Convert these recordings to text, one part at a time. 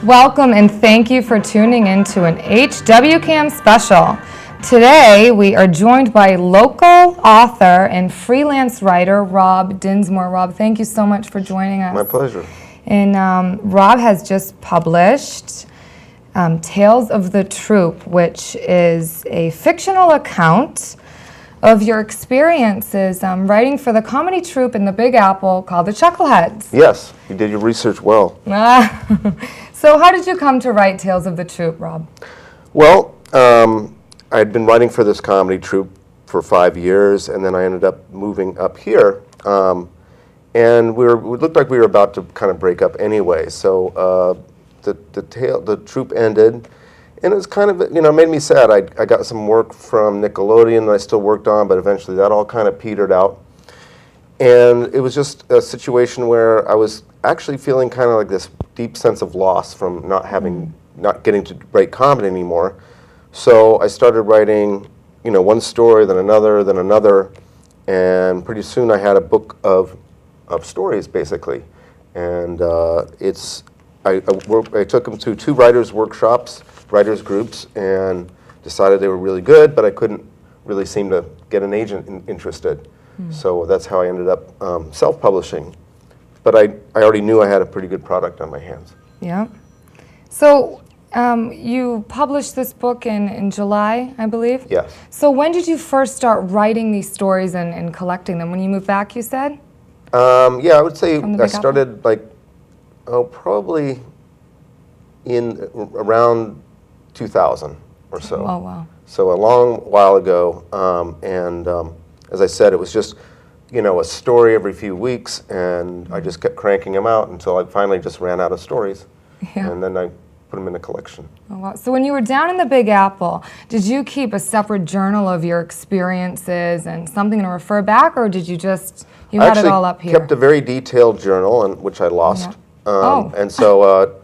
Welcome and thank you for tuning in to an HWCAM special. Today we are joined by local author and freelance writer Rob Dinsmoor. Rob, thank you so much for joining us. My pleasure. And Rob has just published Tales of the Troop, which is a fictional account of your experiences writing for the comedy troupe in the Big Apple called the Chuckleheads. Yes, you did your research well. So how did you come to write Tales of the Troop, Rob? Well, I'd been writing for this comedy troupe for 5 years, and then I ended up moving up here. And it looked like we were about to kind of break up anyway. So the troupe ended, and it was kind of, it made me sad. I got some work from Nickelodeon that I still worked on, but eventually that all kind of petered out. And it was just a situation where I was actually feeling kind of like this deep sense of loss from not getting to write comedy anymore. So I started writing, one story, then another, and pretty soon I had a book of stories, basically. And I took them to 2 writers' workshops, writers' groups, and decided they were really good, but I couldn't really seem to get an agent interested. So that's how I ended up self-publishing. But I already knew I had a pretty good product on my hands. Yeah. So you published this book in July, I believe? Yes. So when did you first start writing these stories and collecting them? When you moved back, you said? Yeah, I would say I started probably in around 2000 or so. Oh, wow. So a long while ago, and as I said, it was just, a story every few weeks, and I just kept cranking them out until I finally just ran out of stories. Yeah. And then I put them in a collection. Oh, wow. So when you were down in the Big Apple, did you keep a separate journal of your experiences and something to refer back, or did you just, had it all up here? I kept a very detailed journal, which I lost. Yeah. And so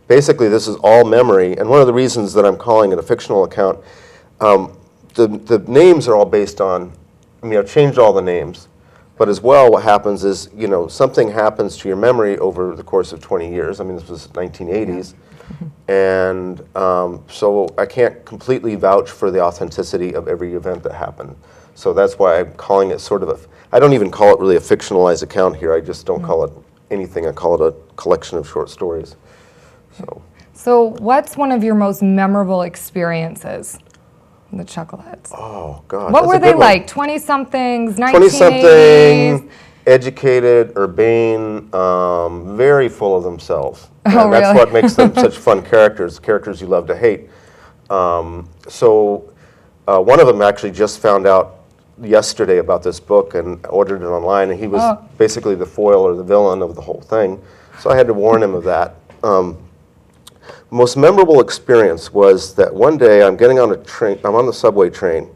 basically this is all memory, and one of the reasons that I'm calling it a fictional account, the names are all based on, I've changed all the names, but as well what happens is, something happens to your memory over the course of 20 years. This was 1980s. Yeah. And so I can't completely vouch for the authenticity of every event that happened. So that's why I'm calling it sort of I don't even call it really a fictionalized account here. I just don't call it anything. I call it a collection of short stories. So what's one of your most memorable experiences in the Chuckleheads? Oh, God. What were they like? 20-somethings, 1980s? 20-something, educated, urbane, very full of themselves. And Oh, that's really? what makes them such fun characters you love to hate. So one of them actually just found out yesterday about this book and ordered it online, and he was basically the foil or the villain of the whole thing. So I had to warn him of that. Most memorable experience was that one day I'm getting on a train, I'm on the subway train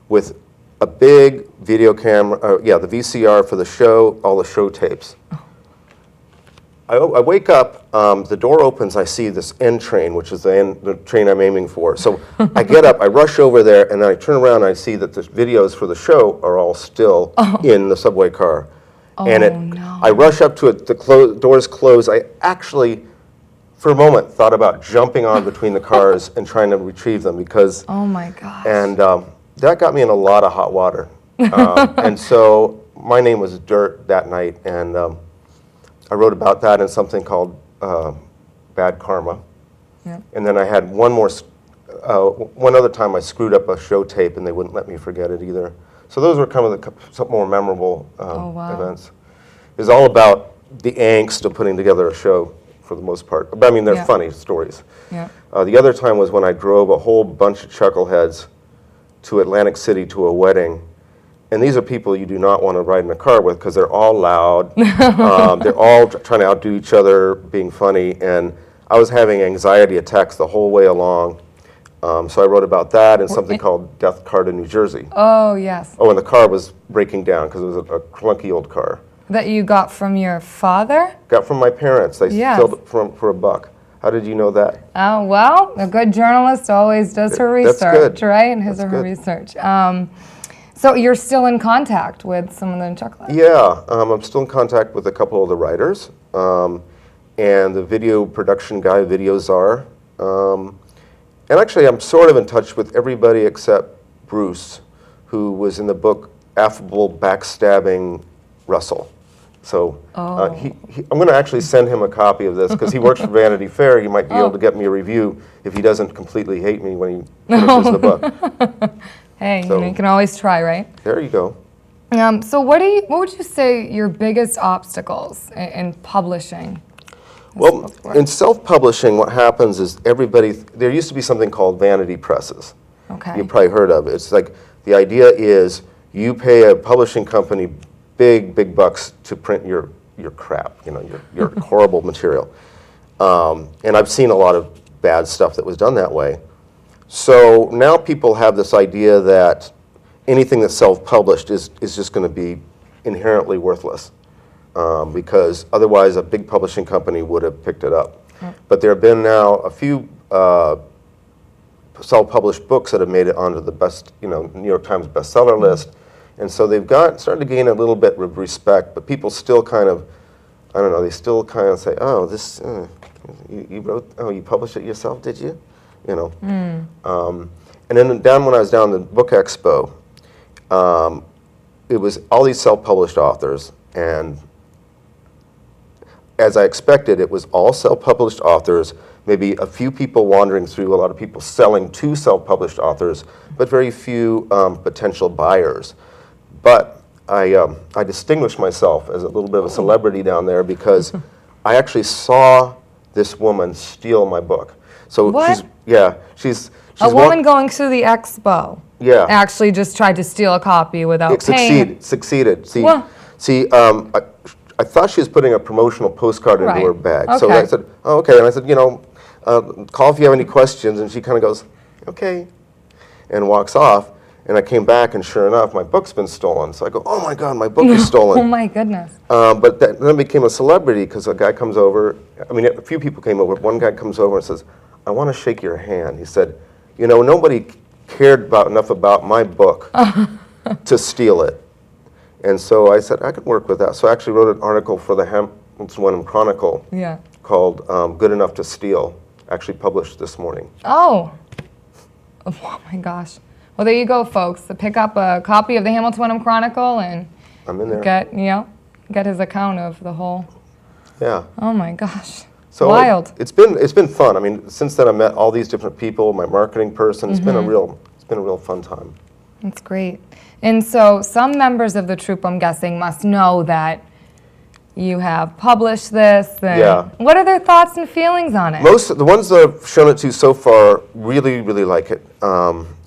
with a big video camera, the VCR for the show, all the show tapes. I wake up, the door opens, I see this end train, which is the train I'm aiming for. So I get up, I rush over there, and then I turn around and I see that the videos for the show are all still in the subway car. And I rush up to it, the doors close. I actually, for a moment, thought about jumping on between the cars and trying to retrieve them because... Oh my gosh. And that got me in a lot of hot water. And so my name was Dirt that night, and I wrote about that in something called Bad Karma. Yeah. And then I had one other time I screwed up a show tape and they wouldn't let me forget it either. So those were kind of some more memorable events. It's all about the angst of putting together a show for the most part. But they're funny stories. Yeah. The other time was when I drove a whole bunch of Chuckleheads to Atlantic City to a wedding. And these are people you do not want to ride in a car with because they're all loud. They're all trying to outdo each other, being funny. And I was having anxiety attacks the whole way along. So I wrote about that and something called Death Car to New Jersey. Oh, yes. Oh, and the car was breaking down because it was a clunky old car. That you got from your father? Got from my parents. They sold it for $1. How did you know that? Oh, well, a good journalist always does her research, right? And his or her research. So you're still in contact with some of the Chuckleheads? Yeah, I'm still in contact with a couple of the writers. and the video production guy, Video Czar. And actually, I'm sort of in touch with everybody except Bruce, who was in the book Affable Backstabbing Russell. So I'm going to actually send him a copy of this because he works for Vanity Fair. He might be able to get me a review if he doesn't completely hate me when he finishes the book. Hey, so, you can always try, right? There you go. So what would you say your biggest obstacles in publishing? Well, in self-publishing, what happens is there used to be something called vanity presses. Okay. You've probably heard of it. It's like the idea is you pay a publishing company big bucks to print your crap, your horrible material. And I've seen a lot of bad stuff that was done that way. So now people have this idea that anything that's self-published is just going to be inherently worthless, because otherwise a big publishing company would have picked it up. But there have been now a few self-published books that have made it onto the New York Times bestseller list. And so they've started to gain a little bit of respect, but people still kind of, I don't know, they still kind of say, oh, this, you published it yourself, did you? And then when I was down at the Book Expo, it was all these self-published authors, and as I expected, it was all self-published authors, maybe a few people wandering through, a lot of people selling to self-published authors, but very few potential buyers. But I distinguished myself as a little bit of a celebrity down there because I actually saw this woman steal my book. So what? She's a woman going through the expo. Yeah. Actually just tried to steal a copy without paying. Succeeded. See, I thought she was putting a promotional postcard into her bag. Okay. So I said, oh, okay. And I said, call if you have any questions. And she kind of goes, okay, and walks off. And I came back, and sure enough, my book's been stolen. So I go, oh my God, my book is stolen. Oh my goodness. But then I became a celebrity because a guy comes over. I mean, a few people came over. One guy comes over and says, I want to shake your hand. He said, nobody cared enough about my book to steal it. And so I said, I could work with that. So I actually wrote an article for the Hamilton Chronicle called Good Enough to Steal, actually published this morning. Oh my gosh. Well, there you go, folks. So pick up a copy of the Hamilton Chronicle and I'm in there. Get his account of the whole. Yeah. Oh my gosh. So wild. It's been fun. I mean, since then I met all these different people. My marketing person. It's been a real fun time. That's great. And so some members of the troupe, I'm guessing, must know that you have published this. And what are their thoughts and feelings on it? Most of the ones that I've shown it to so far really like it.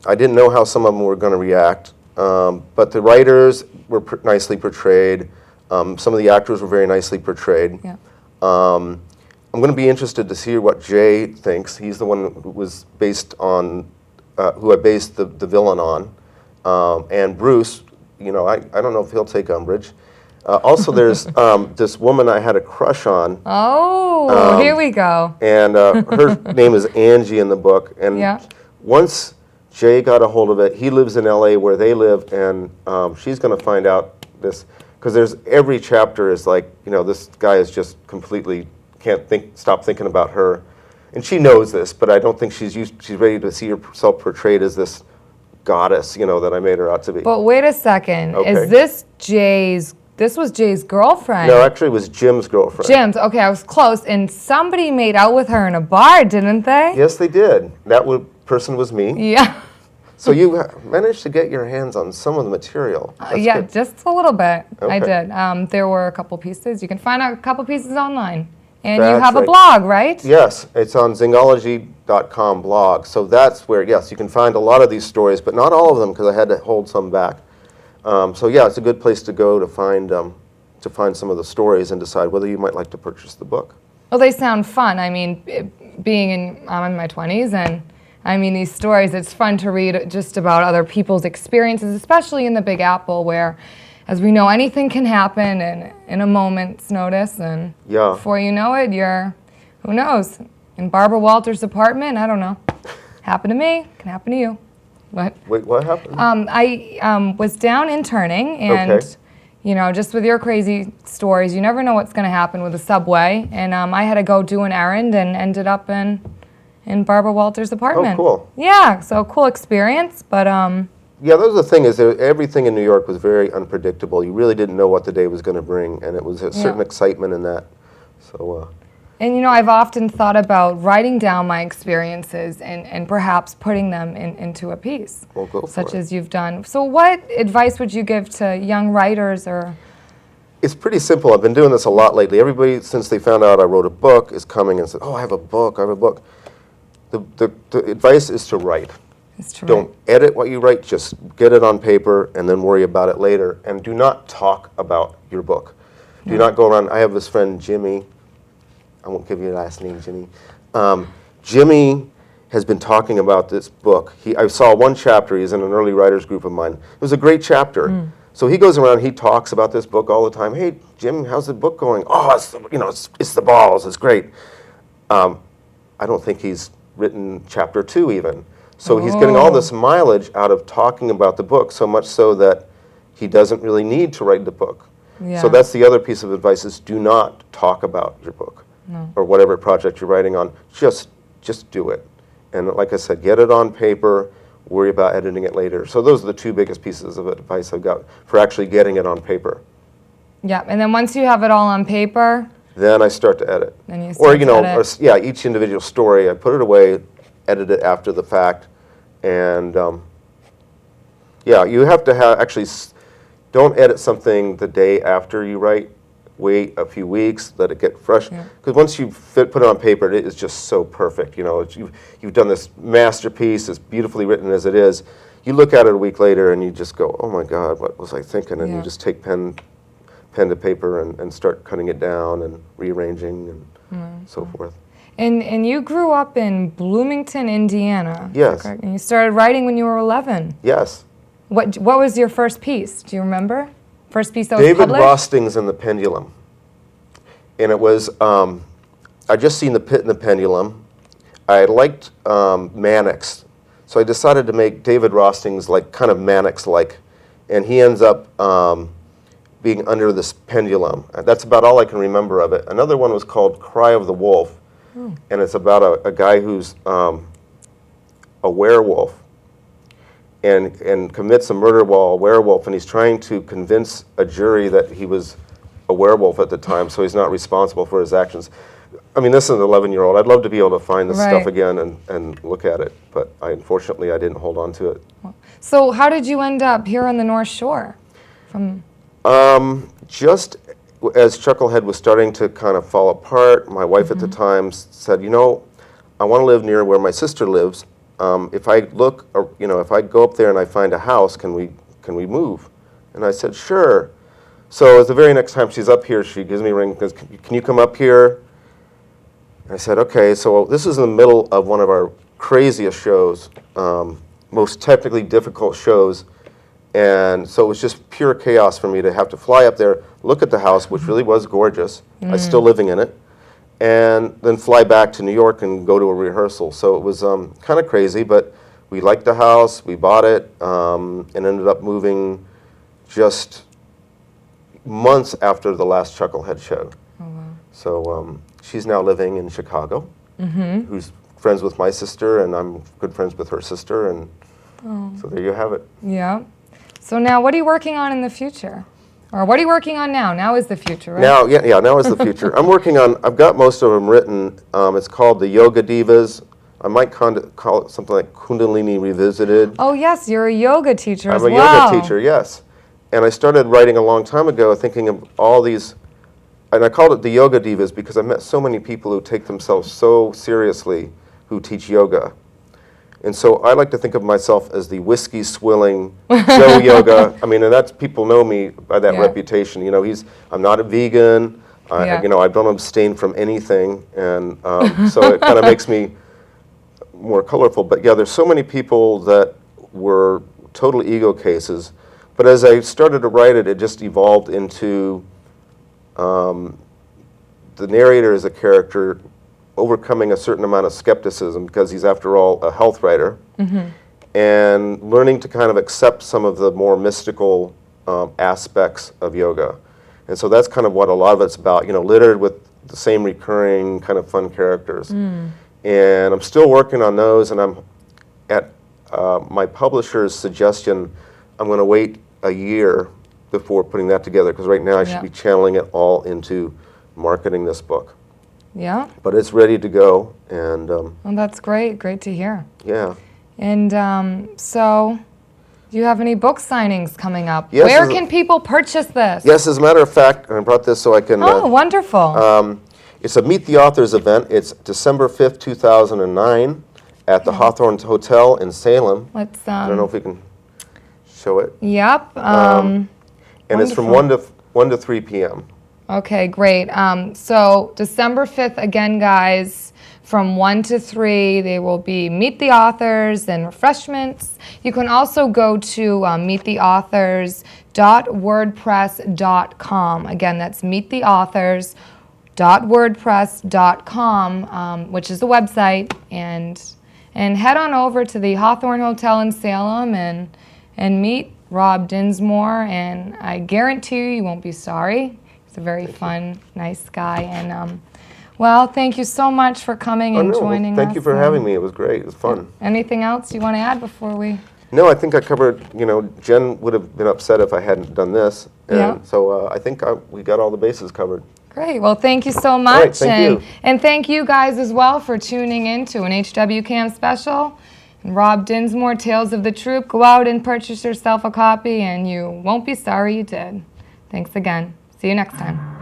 I didn't know how some of them were going to react, but the writers were nicely portrayed. Some of the actors were very nicely portrayed. Yeah. I'm going to be interested to see what Jay thinks. He's the one who was based on, who I based the villain on. And Bruce, I don't know if he'll take umbrage. Also, there's this woman I had a crush on. Oh, here we go. And her name is Angie in the book. And once Jay got a hold of it, he lives in LA where they live, and she's going to find out this, because every chapter is like, this guy is just completely can't stop thinking about her. And she knows this, but I don't think she's ready to see herself portrayed as this goddess, that I made her out to be. But wait a second. Okay. Is this was Jay's girlfriend? No, actually it was Jim's girlfriend. Jim's, okay, I was close. And somebody made out with her in a bar, didn't they? Yes, they did. That person was me. Yeah. So you managed to get your hands on some of the material. Yeah, good. Just a little bit. Okay. I did. There were a couple pieces. You can find out a couple pieces online. And That's you have right. a blog, right? Yes, it's on zingology.com blog. So that's where, yes, you can find a lot of these stories, but not all of them because I had to hold some back. So yeah, it's a good place to go to find some of the stories and decide whether you might like to purchase the book. Well, they sound fun. I mean, I'm in my 20s, and I mean, these stories, it's fun to read just about other people's experiences, especially in the Big Apple, where, as we know, anything can happen in a moment's notice, and before you know it, who knows, in Barbara Walters' apartment. I don't know. Happened to me, can happen to you. What? Wait, what happened? I was down interning, and you know, just with your crazy stories, you never know what's going to happen with the subway. And I had to go do an errand and ended up in Barbara Walters' apartment. Oh, cool. Yeah, so cool experience, but Yeah, that was the thing, is that everything in New York was very unpredictable. You really didn't know what the day was going to bring, and it was a certain excitement in that. So. And you know, I've often thought about writing down my experiences and perhaps putting them into a piece, Well, go for such it. as you've done. So what advice would you give to young writers or? It's pretty simple. I've been doing this a lot lately. Everybody, since they found out I wrote a book, is coming and said, oh, I have a book, I have a book. The advice is to write. It's to Don't write. edit what you write, just get it on paper and then worry about it later. And do not talk about your book. Do not go around. I have this friend, Jimmy. I won't give you your last name, Jimmy. Jimmy has been talking about this book. I saw one chapter. He's in an early writers group of mine. It was a great chapter. So he goes around, he talks about this book all the time. Hey, Jim, how's the book going? Oh, it's the balls. It's great. I don't think he's written chapter 2 even. So he's getting all this mileage out of talking about the book, so much so that he doesn't really need to write the book. Yeah. So that's the other piece of advice, is do not talk about your book or whatever project you're writing on. Just do it. And like I said, get it on paper, worry about editing it later. So those are the two biggest pieces of advice I've got for actually getting it on paper. Yeah, and then once you have it all on paper, Then I start to edit. then you start to edit. Yeah, each individual story, I put it away, edit it after the fact, and yeah, you have to actually don't edit something the day after you write. Wait a few weeks, let it get fresh. Because once you put it on paper, it is just so perfect. You know, you've done this masterpiece, as beautifully written as it is. You look at it a week later and you just go, oh my God, what was I thinking? And you just take pen to paper and start cutting it down and rearranging and so forth. And you grew up in Bloomington, Indiana. Yes. Correct? And you started writing when you were 11. Yes. What was your first piece? Do you remember? First piece that was David published? Rostings and the Pendulum. And it was, I just seen The Pit and the Pendulum. I liked Mannix. So I decided to make David Rostings like kind of Mannix-like. And he ends up being under this pendulum. That's about all I can remember of it. Another one was called Cry of the Wolf. And it's about a guy who's a werewolf and commits a murder while a werewolf, and he's trying to convince a jury that he was a werewolf at the time, so he's not responsible for his actions. I mean, this is an 11-year-old. I'd love to be able to find this stuff again and look at it, but unfortunately I didn't hold on to it. So how did you end up here on the North Shore? Just as Chucklehead was starting to kind of fall apart, my wife at the time said, you know, I want to live near where my sister lives. If I look, if I go up there and I find a house, can we move? And I said, sure. So the very next time she's up here, she gives me a ring and goes, can you come up here? And I said, okay. So this is in the middle of one of our craziest shows, most technically difficult shows. And so it was just pure chaos for me to have to fly up there, look at the house, which really was gorgeous. I was still living in it. And then fly back to New York and go to a rehearsal. So it was kind of crazy, but we liked the house, we bought it, and ended up moving just months after the last Chucklehead show. Oh, wow. So she's now living in Chicago, who's friends with my sister, and I'm good friends with her sister, and so there you have it. Yeah. So now what are you working on in the future? Or what are you working on now? Now is the future, right? Now, now is the future. I'm working on, I've got most of them written. It's called The Yoga Divas. I might call it something like Kundalini Revisited. Oh, yes, you're a yoga teacher as I'm a well. yoga teacher, yes. And I started writing a long time ago thinking of all these, and I called it The Yoga Divas because I met so many people who take themselves so seriously who teach yoga. And so I like to think of myself as the whiskey swilling Joe Yoga. I mean, and that's, people know me by that reputation. You know, I'm not a vegan. I don't abstain from anything, and so it kind of makes me more colorful. But yeah, there's so many people that were total ego cases. But as I started to write it, it just evolved into the narrator is a character overcoming a certain amount of skepticism because he's, after all, a health writer, and learning to kind of accept some of the more mystical aspects of yoga. And so that's kind of what a lot of it's about, littered with the same recurring kind of fun characters. And I'm still working on those, and I'm at my publisher's suggestion, I'm going to wait a year before putting that together, because right now I should be channeling it all into marketing this book. Yeah. But it's ready to go, and Well, that's great. Great to hear. yeah. And so, do you have any book signings coming up? Yes, Where can people purchase this? Yes, as a matter of fact, and I brought this so I can... Oh, wonderful. It's a Meet the Authors event. It's December 5th, 2009 at the Hawthorne Hotel in Salem. Let's, I don't know if we can show it. Yep. And it's from 1 to 3 p.m. Okay, great. So December 5th, again, guys, from 1 to 3, they will be Meet the Authors and refreshments. You can also go to meettheauthors.wordpress.com. Again, that's meettheauthors.wordpress.com, which is the website, and head on over to the Hawthorne Hotel in Salem and meet Rob Dinsmoor, and I guarantee you won't be sorry. He's a very fun, nice guy, and well, thank you so much for coming and joining us. Thank you for having me. It was great. It was fun. Anything else you want to add before we... No, I think I covered, Jen would have been upset if I hadn't done this. And so I think we got all the bases covered. Great. Well, thank you so much. All right, thank you. And thank you guys as well for tuning in to an HWCAM special. And Rob Dinsmoor, Tales of the Troop. Go out and purchase yourself a copy, and you won't be sorry you did. Thanks again. See you next time.